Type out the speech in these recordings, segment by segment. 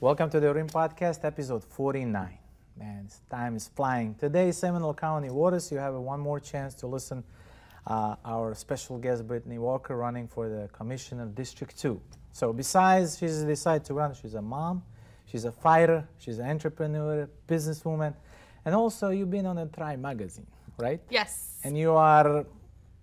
Welcome to the Rimm-PODCAST, episode 49. Man, time is flying. Today, Seminole County Waters, you have one more chance to listen our special guest, Brittany Walker, running for the Commissioner District 2. So besides she's decided to run, she's a mom, she's a fighter, she's an entrepreneur, businesswoman, and also you've been on a Try magazine, right? Yes. And you are,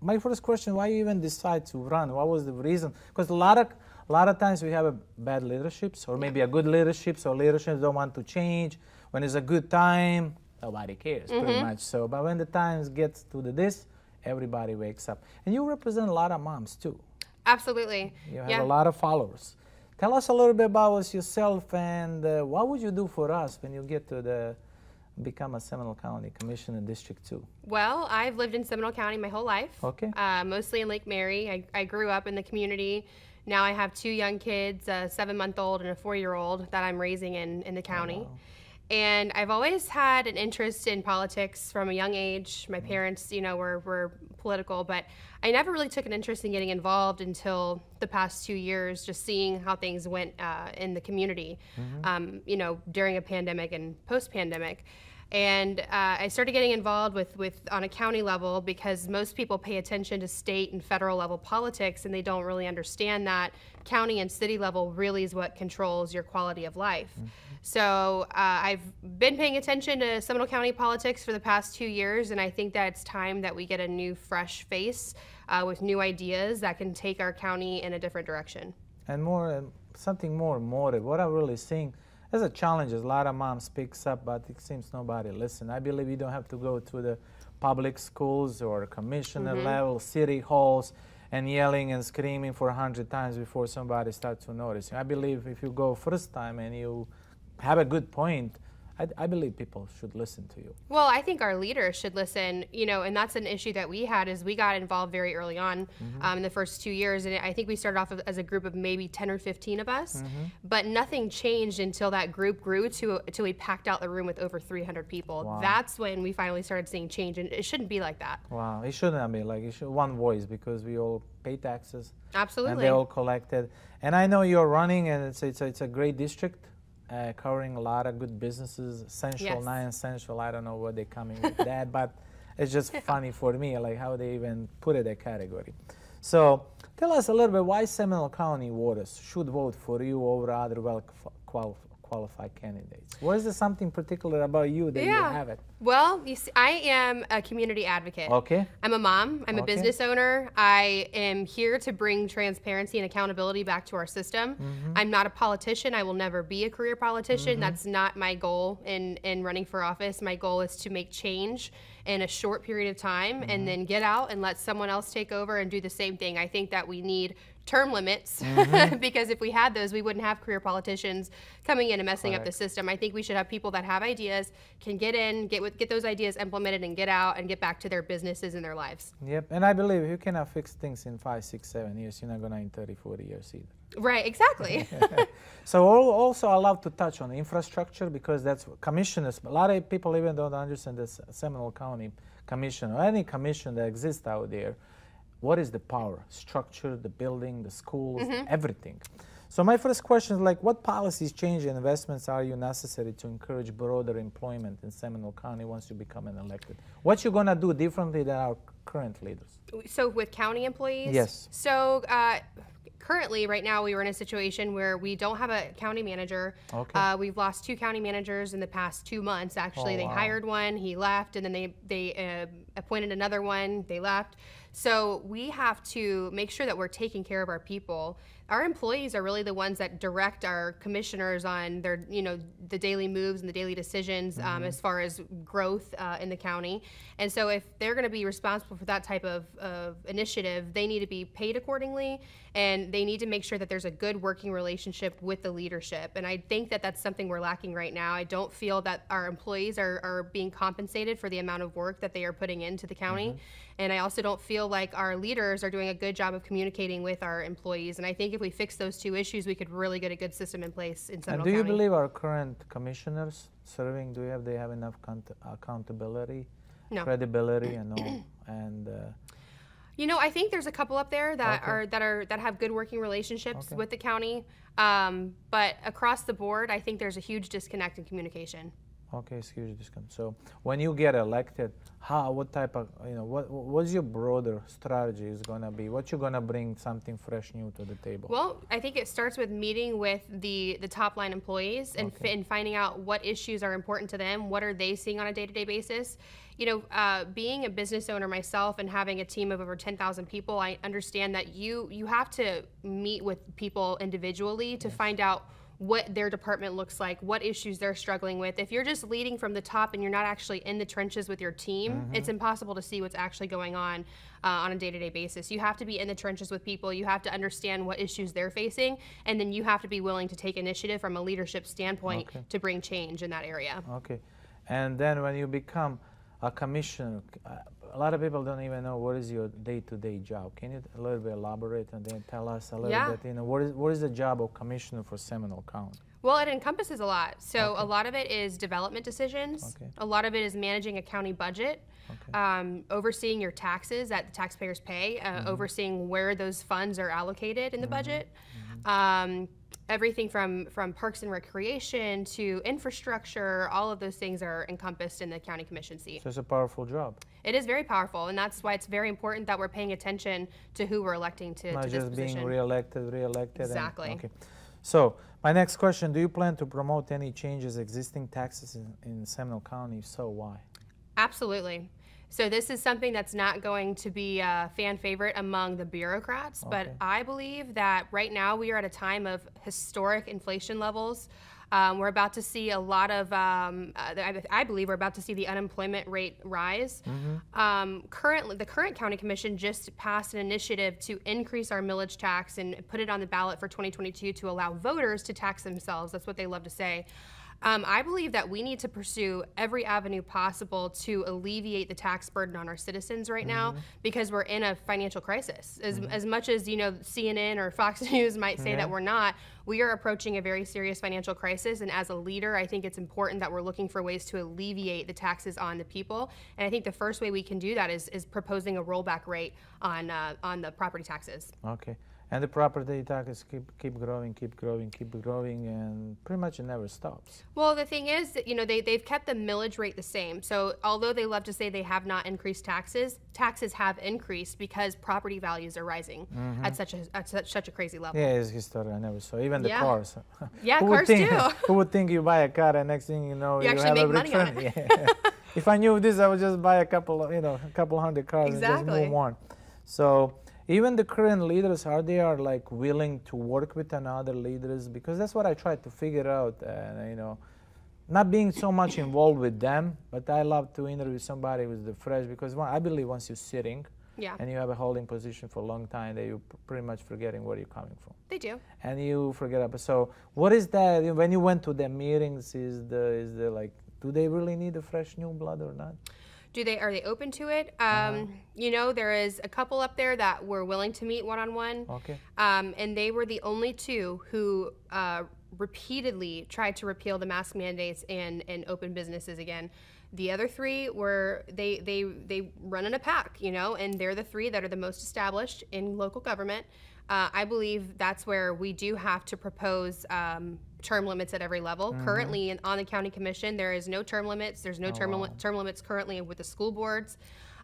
my first question, why you even decide to run? What was the reason? Because a lot of times we have a bad leaderships or maybe a good leaderships, or leaderships don't want to change. When it's a good time, nobody cares pretty much. So, but when the times gets to this, everybody wakes up. And you represent a lot of moms too. Absolutely. You have a lot of followers. Tell us a little bit about yourself and what would you do for us when you get to become a Seminole County Commissioner District 2? Well, I've lived in Seminole County my whole life. Okay. Mostly in Lake Mary. I grew up in the community. Now I have two young kids, a 7-month-old and a 4-year-old that I'm raising in the county. Wow. And I've always had an interest in politics from a young age. My parents, were political, but I never really took an interest in getting involved until the past 2 years, just seeing how things went in the community, during a pandemic and post-pandemic. And I started getting involved with on a county level because most people pay attention to state and federal level politics, and they don't really understand that county and city level really is what controls your quality of life. So I've been paying attention to Seminole County politics for the past 2 years, and I think that it's time that we get a new, fresh face with new ideas that can take our county in a different direction. And something more motive. What I'm really seeing, there's a challenge. A lot of moms speaks up, but it seems nobody listen. I believe you don't have to go to the public schools or commissioner level, city halls, and yelling and screaming for 100 times before somebody starts to notice you. I believe if you go first time and you have a good point, I believe people should listen to you. Well, I think our leaders should listen, and that's an issue that we had is we got involved very early on in the first 2 years. And I think we started off as a group of maybe 10 or 15 of us, but nothing changed until that group grew till we packed out the room with over 300 people. Wow. That's when we finally started seeing change, and it shouldn't be like that. Wow, it shouldn't be like, it should one voice because we all pay taxes. Absolutely. And they're all collected. And I know you're running, and it's a great district. Covering a lot of good businesses, essential, non-essential. I don't know what they're coming with that, but it's just funny for me, like how they even put it that category. So tell us a little bit why Seminole County voters should vote for you over other well-qualified candidates. What is there something particular about you that you have it? Well, you see, I am a community advocate. Okay. I'm a mom. I'm a business owner. I am here to bring transparency and accountability back to our system. I'm not a politician. I will never be a career politician. That's not my goal in running for office. My goal is to make change in a short period of time and then get out and let someone else take over and do the same thing. I think that we need term limits because if we had those, we wouldn't have career politicians coming in and messing up the system. I think we should have people that have ideas, can get in, get those ideas implemented and get out and get back to their businesses and their lives. Yep, and I believe you cannot fix things in 5, 6, 7 years. You're not going to in 30, 40 years either. Right, exactly. So also I love to touch on infrastructure because that's commissioners. A lot of people even don't understand this Seminole County Commission or any commission that exists out there. What is the power? Structure, the building, the schools, everything. So my first question is like, what policies, change, and investments are you necessary to encourage broader employment in Seminole County once you become an elected? What you gonna do differently than our current leaders? So with county employees? Yes. So currently, right now, we were in a situation where we don't have a county manager. Okay. We've lost 2 county managers in the past 2 months. Actually, Oh, they wow. hired one, he left, and then they appointed another one, they left. So we have to make sure that we're taking care of our people. Our employees are really the ones that direct our commissioners on their, the daily moves and the daily decisions as far as growth in the county. And so if they're going to be responsible for that type of initiative, they need to be paid accordingly, and they need to make sure that there's a good working relationship with the leadership. And I think that that's something we're lacking right now. I don't feel that our employees are being compensated for the amount of work that they are putting into the county. And I also don't feel like our leaders are doing a good job of communicating with our employees. And I think if we fix those 2 issues, we could really get a good system in place in Seminole County. And do you believe our current commissioners serving, they have enough accountability, No. credibility, and all? And You know, I think there's a couple up there that have good working relationships with the county, but across the board, I think there's a huge disconnect in communication. Okay, it's huge discount. So when you get elected, what type of, what's your broader strategy is going to be? What you're going to bring something fresh, new to the table? Well, I think it starts with meeting with the top line employees and finding out what issues are important to them. What are they seeing on a day-to-day basis? You know, being a business owner myself and having a team of over 10,000 people, I understand that you have to meet with people individually to find out what their department looks like, what issues they're struggling with. If you're just leading from the top and you're not actually in the trenches with your team, it's impossible to see what's actually going on a day-to-day basis. You have to be in the trenches with people. You have to understand what issues they're facing, and then you have to be willing to take initiative from a leadership standpoint to bring change in that area. Okay. And then when you become a commissioner, a lot of people don't even know what is your day-to-day job. Can you a little bit elaborate and then tell us a little bit, what is the job of commissioner for Seminole County? Well, it encompasses a lot. So a lot of it is development decisions. A lot of it is managing a county budget, overseeing your taxes that the taxpayers pay, overseeing where those funds are allocated in the budget. Everything from parks and recreation to infrastructure, all of those things are encompassed in the county commission seat. So it's a powerful job. It is very powerful, and that's why it's very important that we're paying attention to who we're electing to this position. Not just being reelected. Exactly. Okay. So my next question, do you plan to promote any changes existing taxes in Seminole County? If so, why? Absolutely. So this is something that's not going to be a fan favorite among the bureaucrats, but I believe that right now we are at a time of historic inflation levels. We're about to see a lot of, I believe we're about to see the unemployment rate rise. Currently, the current county commission just passed an initiative to increase our millage tax and put it on the ballot for 2022 to allow voters to tax themselves. That's what they love to say. I believe that we need to pursue every avenue possible to alleviate the tax burden on our citizens right now, because we're in a financial crisis. As much as, CNN or Fox News might say that we're not, we are approaching a very serious financial crisis, and as a leader, I think it's important that we're looking for ways to alleviate the taxes on the people. And I think the first way we can do that is proposing a rollback rate on the property taxes. Okay. And the property taxes keep growing, and pretty much it never stops. Well, the thing is that, they've kept the millage rate the same. So although they love to say they have not increased taxes, taxes have increased because property values are rising at such a crazy level. Yeah, it's history. I never saw. Even the cars. Yeah, cars too. Who would think you buy a car and next thing you know, you actually have make money on it. Yeah. If I knew this, I would just buy a couple hundred cars and just move on. So even the current leaders, are they like willing to work with another leaders? Because that's what I try to figure out. Not being so much involved with them, but I love to interview somebody who's the fresh, because I believe once you're sitting and you have a holding position for a long time, that you're pretty much forgetting where you're coming from. They do. And you forget about. So what is that? When you went to the meetings, is the like, do they really need a fresh new blood or not? Are they open to it? There is a couple up there that were willing to meet one-on-one. And they were the only two who repeatedly tried to repeal the mask mandates and open businesses again. The other three were, they run in a pack, and they're the three that are the most established in local government. I believe that's where we do have to propose term limits at every level. Currently on the county commission, there is no term limits. There's no term limits currently with the school boards.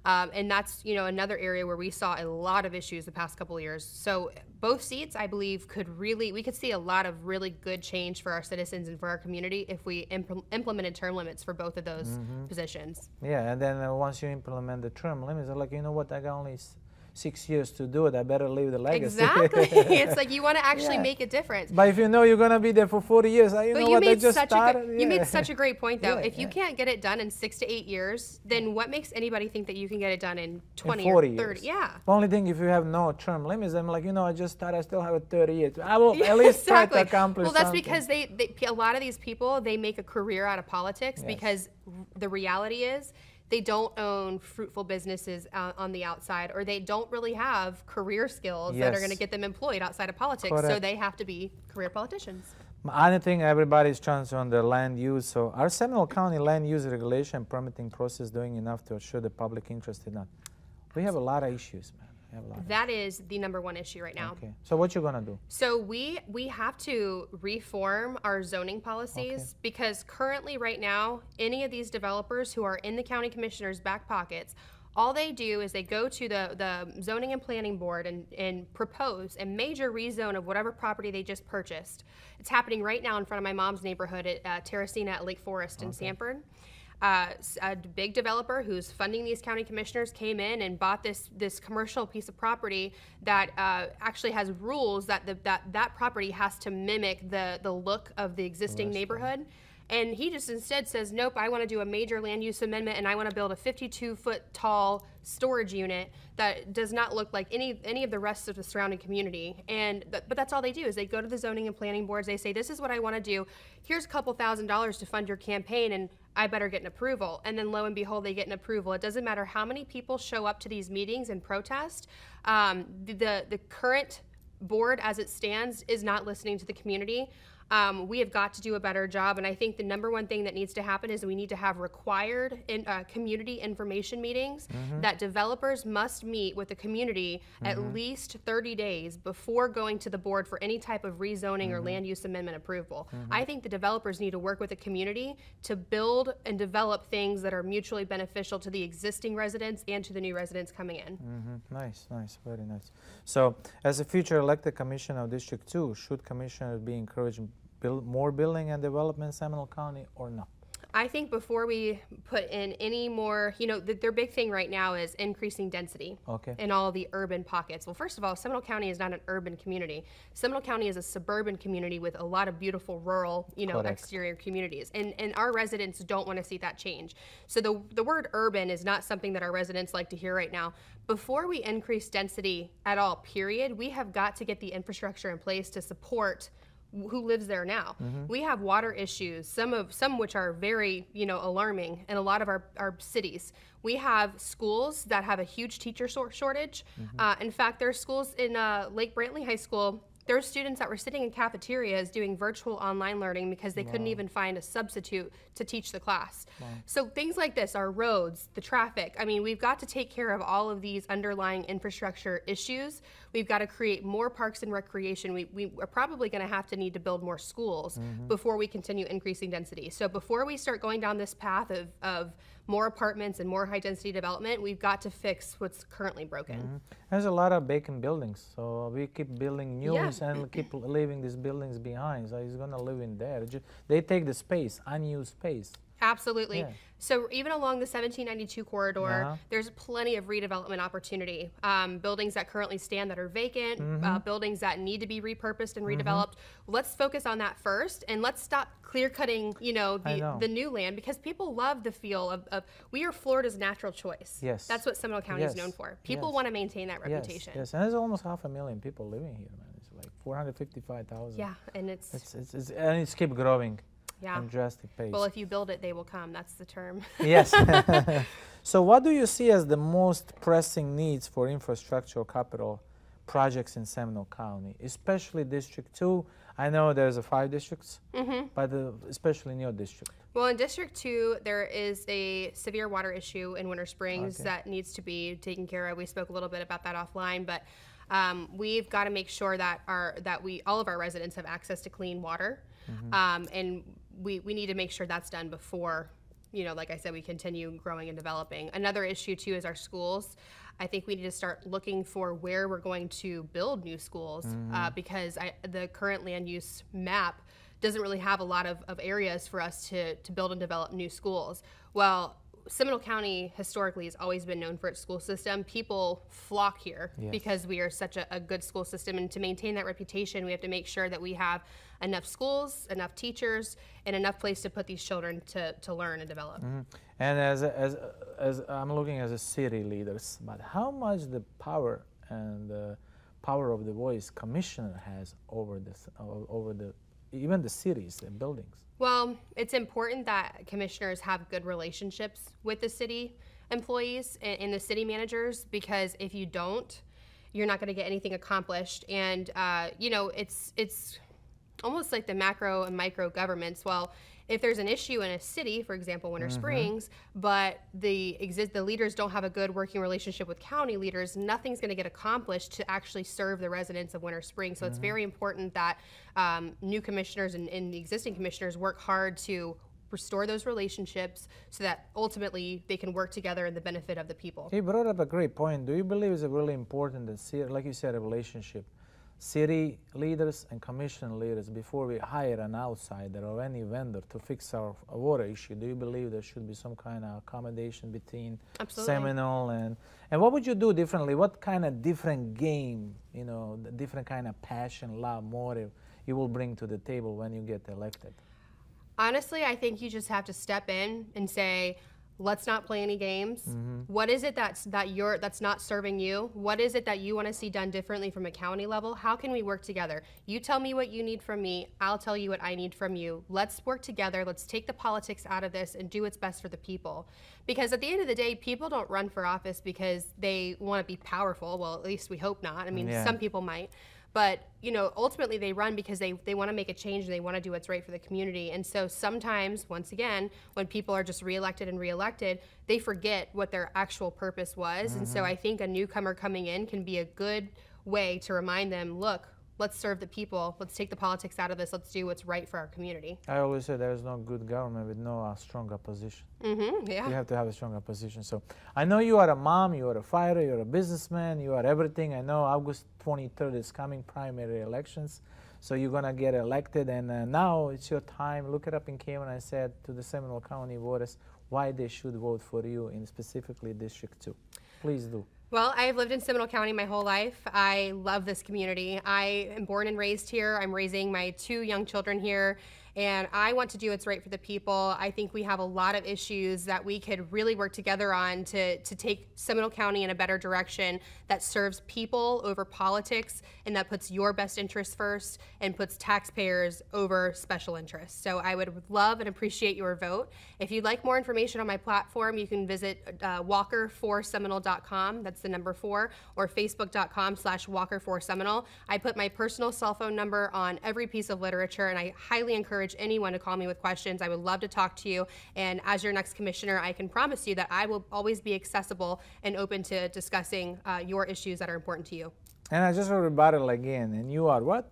And that's, another area where we saw a lot of issues the past couple of years. So both seats, I believe, we could see a lot of really good change for our citizens and for our community if we implemented term limits for both of those positions. Yeah, and then once you implement the term limits, they're like, you know what, I got only 6 years to do it, I better leave the legacy. Exactly. It's like you want to actually make a difference. But if you know you're going to be there for 40 years, you made such a great point, though. If you can't get it done in 6 to 8 years, then what makes anybody think that you can get it done in 20 or 30? Years. Yeah. The only thing, if you have no term limits, I'm like, I just thought I still have 30 years. I will at least try to accomplish something. Well, that's because a lot of these people, they make a career out of politics because the reality is, they don't own fruitful businesses on the outside, or they don't really have career skills that are going to get them employed outside of politics. Correct. So they have to be career politicians. I think everybody's trying on the land use. So our Seminole County land use regulation permitting process doing enough to assure the public interest in that? We have a lot of issues, man. have a lot. That is the number one issue right now. Okay. So what you gonna do? So we have to reform our zoning policies because currently right now, any of these developers who are in the county commissioner's back pockets, all they do is they go to the zoning and planning board and propose a major rezone of whatever property they just purchased. It's happening right now in front of my mom's neighborhood at Terracina at Lake Forest in Sanford. A big developer who's funding these county commissioners came in and bought this commercial piece of property that actually has rules that that property has to mimic the look of the existing neighborhood. And he just instead says, nope, I want to do a major land use amendment and I want to build a 52-foot tall storage unit that does not look like any of the rest of the surrounding community. But that's all they do is they go to the zoning and planning boards. They say, this is what I want to do. Here's a couple $1,000s to fund your campaign and I better get an approval. And then lo and behold, they get an approval. It doesn't matter how many people show up to these meetings and protest. The current board as it stands is not listening to the community. We have got to do a better job, and I think the number one thing that needs to happen is we need to have required community information meetings that developers must meet with the community at least 30 days before going to the board for any type of rezoning or land use amendment approval. I think the developers need to work with the community to build and develop things that are mutually beneficial to the existing residents and to the new residents coming in. Nice, very nice. So, as a future elected commissioner of District 2, should commissioners be encouraged more building and development in Seminole County or not? I think before we put in any more, their big thing right now is increasing density in all of the urban pockets. Well, first of all, Seminole County is not an urban community. Seminole County is a suburban community with a lot of beautiful rural, exterior communities. And our residents don't want to see that change. So the word urban is not something that our residents like to hear right now. Before we increase density at all, period, we have got to get the infrastructure in place to support who lives there now. We have water issues, some which are very, alarming in a lot of our cities. We have schools that have a huge teacher shortage. In fact, there are schools in Lake Brantley High School. There were students that were sitting in cafeterias doing virtual online learning because they couldn't even find a substitute to teach the class. So things like this, our roads, the traffic, we've got to take care of all of these underlying infrastructure issues. We've got to create more parks and recreation. We are probably going to need to build more schools before we continue increasing density. So before we start going down this path of more apartments and more high-density development, we've got to fix what's currently broken. There's a lot of vacant buildings, so we keep building new ones and keep leaving these buildings behind. So he's going to live in there. They take the space, unused space. Absolutely. Yeah. So even along the 1792 corridor, there's plenty of redevelopment opportunity. Buildings that currently stand that are vacant, buildings that need to be repurposed and redeveloped. Let's focus on that first, and let's stop clear-cutting, the new land, because people love the feel of we are Florida's natural choice. Yes. That's what Seminole County is known for. People want to maintain that reputation. Yes, and there's almost 500,000 people living here, man. It's like 455,000. Yeah, and it's keep growing. And drastic pace. Well, if you build it, they will come. That's the term. Yes. So what do you see as the most pressing needs for infrastructure capital projects in Seminole County, especially District 2? I know there's 5 districts, but especially in your district. Well, in District 2, there is a severe water issue in Winter Springs that needs to be taken care of. We spoke a little bit about that offline, but we've got to make sure that all of our residents have access to clean water. And we need to make sure that's done before, like I said, we continue growing and developing. Another issue, too, is our schools. I think we need to start looking for where we're going to build new schools because the current land use map doesn't really have a lot of areas for us to build and develop new schools. Well, Seminole County historically has always been known for its school system. People flock here because we are such a good school system, and to maintain that reputation, we have to make sure that we have enough schools, enough teachers, and enough place to put these children to learn and develop. And as I'm looking as a city leaders, but how much the power and the power of the voice commissioner has over this, even the cities and buildings? Well, it's important that commissioners have good relationships with the city employees and the city managers, because if you don't, you're not going to get anything accomplished. And almost like the macro and micro governments. Well, if there's an issue in a city, for example, Winter Springs, but the leaders don't have a good working relationship with county leaders, nothing's going to get accomplished to actually serve the residents of Winter Springs. So it's very important that new commissioners and the existing commissioners work hard to restore those relationships so that ultimately they can work together in the benefit of the people. He brought up a great point. Do you believe it's really important that, like you said, a relationship? City leaders and commission leaders, before we hire an outsider or any vendor to fix our water issue, do you believe there should be some kind of accommodation between Seminole and what would you do differently? What kind of different game, you know, the different kind of passion, love, motive you will bring to the table when you get elected? Honestly, I think you just have to step in and say, let's not play any games. What is it that's not serving you? What is it that you want to see done differently from a county level? How can we work together? You tell me what you need from me. I'll tell you what I need from you. Let's work together. Let's take the politics out of this and do what's best for the people. Because at the end of the day, people don't run for office because they want to be powerful. Well, at least we hope not. I mean, some people might. But, you know, ultimately they run because they want to make a change and they want to do what's right for the community. And so sometimes, once again, when people are just reelected and reelected, they forget what their actual purpose was. And so I think a newcomer coming in can be a good way to remind them, look, let's serve the people. Let's take the politics out of this. Let's do what's right for our community. I always say there's no good government with no strong opposition. Yeah. You have to have a strong opposition. So I know you are a mom, you are a fighter, you're a businessman, you are everything. I know August 23rd is coming, primary elections. So you're going to get elected. And now it's your time. Look it up in Cayman. I said to the Seminole County voters why they should vote for you in specifically District 2. Please do. Well, I've lived in Seminole County my whole life. I love this community. I am born and raised here. I'm raising my 2 young children here, and I want to do what's right for the people. I think we have a lot of issues that we could really work together on to take Seminole County in a better direction that serves people over politics and that puts your best interests first and puts taxpayers over special interests. So I would love and appreciate your vote. If you'd like more information on my platform, you can visit walker4seminole.com. That's the number 4, or facebook.com/walker4seminole. I put my personal cell phone number on every piece of literature, and I highly encourage anyone to call me with questions. I would love to talk to you, and as your next commissioner, I can promise you that I will always be accessible and open to discussing your issues that are important to you. And I just want to rebuttal again. And you are what?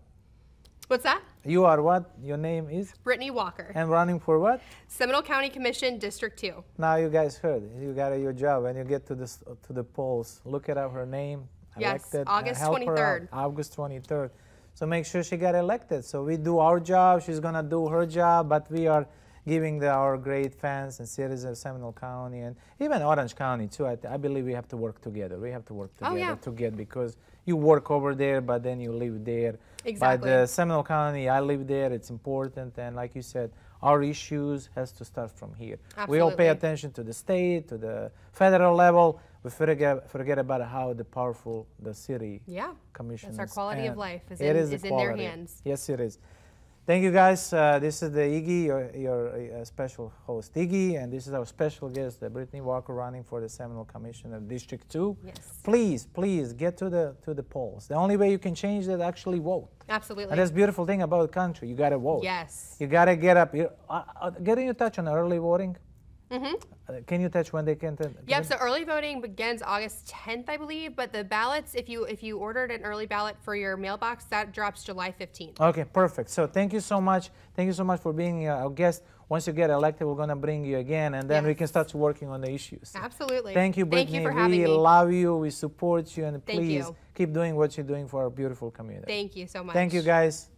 What's that? You are what? Your name is? Brittany Walker. And running for what? Seminole County Commission, District 2. Now you guys heard it. You got your job. When you get to the polls, look it up, her name. Yes, elected, August 23rd. August 23rd. So make sure she got elected. So we do our job. She's going to do her job. But we are giving our great fans and citizens of Seminole County and even Orange County too. I believe we have to work together. We have to work together to get, because you work over there, but then you live there. Exactly. But Seminole County, I live there. It's important. And like you said, our issues has to start from here. Absolutely. We all pay attention to the state, to the federal level. We forget about how powerful the city commission is. That's our quality of life is in their hands. Yes, it is. Thank you, guys. This is the Iggy, your special host, Iggy, and this is our special guest, Brittany Walker, running for the Seminole Commission of District 2. Yes. Please get to the polls. The only way you can change that, actually vote. Absolutely. And that's the beautiful thing about the country. You got to vote. Yes. You got to get up. Getting in touch on early voting. Can you touch when they can? Yep. So early voting begins August 10th, I believe. But the ballots, if you ordered an early ballot for your mailbox, that drops July 15th. Okay, perfect. So thank you so much. Thank you so much for being our guest. Once you get elected, we're going to bring you again, and then we can start working on the issues. Absolutely. Thank you, Brittany. Thank you for having me. We love you. We support you, and Thank please you. keep doing what you're doing for our beautiful community. Thank you so much. Thank you, guys.